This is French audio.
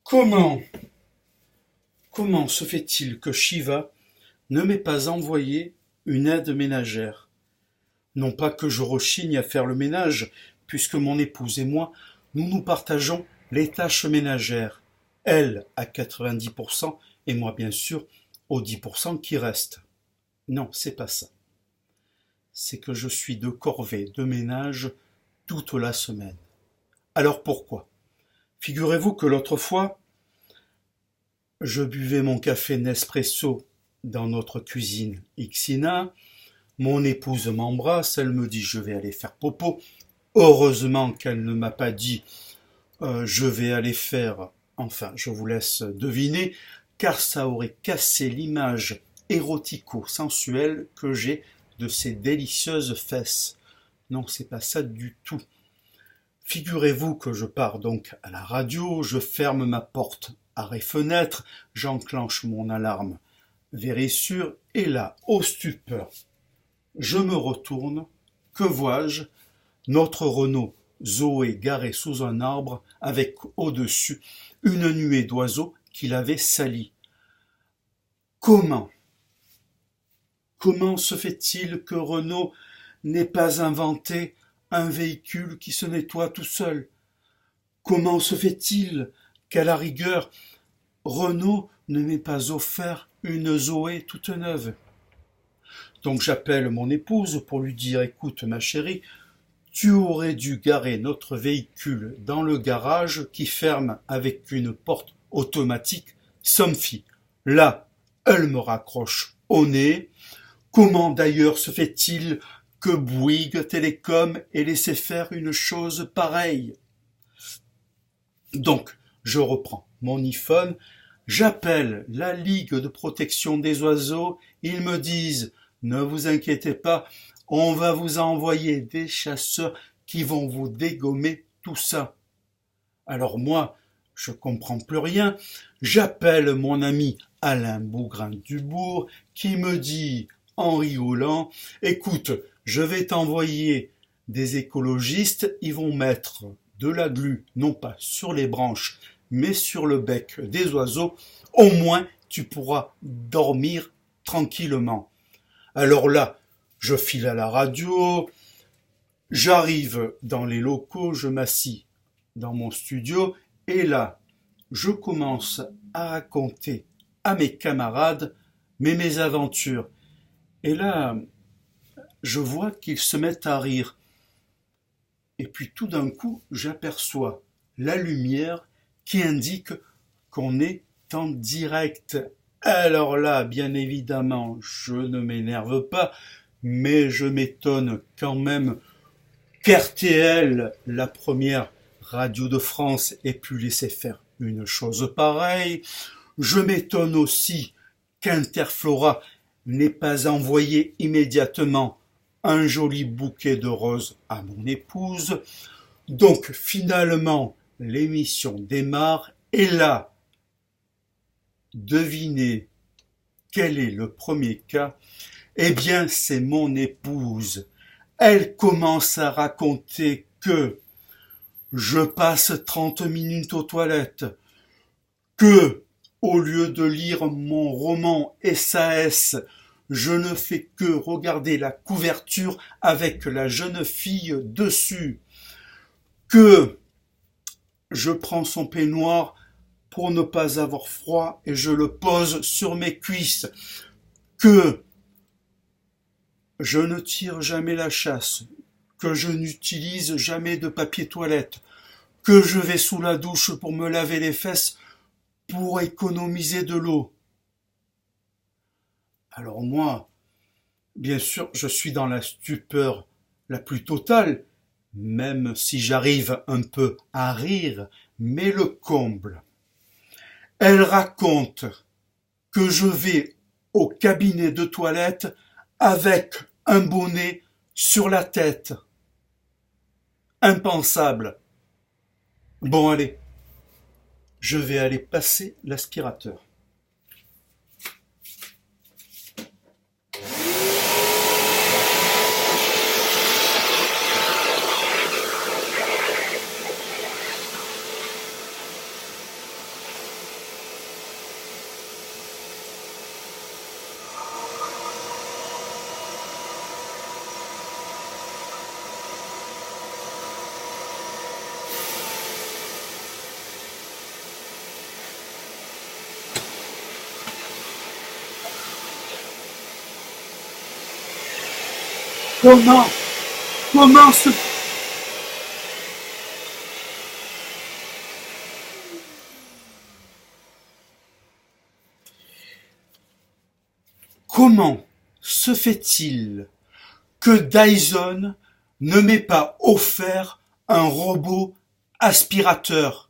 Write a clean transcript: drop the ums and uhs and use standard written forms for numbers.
Comment, comment se fait-il que Shiva ne m'ait pas envoyé une aide ménagère? Non pas que je rechigne à faire le ménage, puisque mon épouse et moi, nous nous partageons les tâches ménagères. Elle à 90% et moi bien sûr aux 10% qui restent. Non, c'est pas ça. C'est que je suis de corvée de ménage toute la semaine. Alors pourquoi? Figurez-vous que l'autre fois, je buvais mon café Nespresso dans notre cuisine Ixina. Mon épouse m'embrasse, elle me dit je vais aller faire popo. Heureusement qu'elle ne m'a pas dit je vais aller faire, enfin je vous laisse deviner, car ça aurait cassé l'image érotico-sensuelle que j'ai de ces délicieuses fesses. Non, c'est pas ça du tout. Figurez-vous que je pars donc à la radio, je ferme ma porte, arrêt fenêtre, j'enclenche mon alarme, vérissure, et là, ô stupeur, je me retourne, que vois-je? Notre Renault Zoé garé sous un arbre avec au-dessus une nuée d'oiseaux qui l'avait sali. Comment? Comment se fait-il que Renault n'ait pas inventé un véhicule qui se nettoie tout seul? Comment se fait-il qu'à la rigueur, Renault ne m'ait pas offert une Zoé toute neuve? Donc j'appelle mon épouse pour lui dire, écoute ma chérie, tu aurais dû garer notre véhicule dans le garage qui ferme avec une porte automatique Somfy. Là, elle me raccroche au nez. Comment d'ailleurs se fait-il que Bouygues Télécom ait laissé faire une chose pareille? Donc, je reprends mon iPhone, j'appelle la Ligue de protection des oiseaux, ils me disent « Ne vous inquiétez pas, on va vous envoyer des chasseurs qui vont vous dégommer tout ça. » Alors moi, je comprends plus rien, j'appelle mon ami Alain Bougrain-Dubourg qui me dit en rigolant « Écoute, je vais t'envoyer des écologistes, ils vont mettre de la glu, non pas sur les branches, mais sur le bec des oiseaux, au moins tu pourras dormir tranquillement. » Alors là, je file à la radio, j'arrive dans les locaux, je m'assis dans mon studio, et là, je commence à raconter à mes camarades mes mésaventures. Et là, je vois qu'ils se mettent à rire. Et puis tout d'un coup, j'aperçois la lumière qui indique qu'on est en direct. Alors là, bien évidemment, je ne m'énerve pas, mais je m'étonne quand même qu'RTL, la première radio de France, ait pu laisser faire une chose pareille. Je m'étonne aussi qu'Interflora n'ait pas envoyé immédiatement un joli bouquet de roses à mon épouse. Donc finalement, l'émission démarre et là, devinez quel est le premier cas? Eh bien, c'est mon épouse. Elle commence à raconter que je passe 30 minutes aux toilettes, que, au lieu de lire mon roman SAS, je ne fais que regarder la couverture avec la jeune fille dessus, que je prends son peignoir pour ne pas avoir froid et je le pose sur mes cuisses, que je ne tire jamais la chasse, que je n'utilise jamais de papier toilette, que je vais sous la douche pour me laver les fesses pour économiser de l'eau. Alors moi, bien sûr, je suis dans la stupeur la plus totale, même si j'arrive un peu à rire, mais le comble. Elle raconte que je vais au cabinet de toilette avec un bonnet sur la tête. Impensable. Bon, allez, je vais aller passer l'aspirateur. Comment, comment se, comment se fait-il que Dyson ne m'ait pas offert un robot aspirateur?